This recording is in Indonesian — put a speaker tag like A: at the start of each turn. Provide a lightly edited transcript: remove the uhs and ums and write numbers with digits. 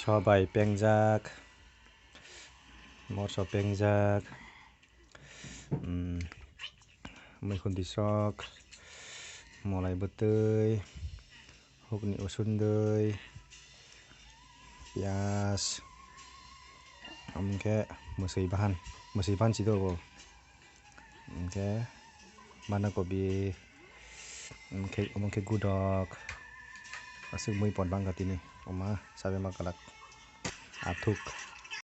A: Shabay pengjak, morso pengjak, मैखुन disok, mulai betei, hukni usundei, pias, amke musai bahan sido amke mana kobi amke gudok, asik mui pon bangkat ini, oma sabe makalak atuk.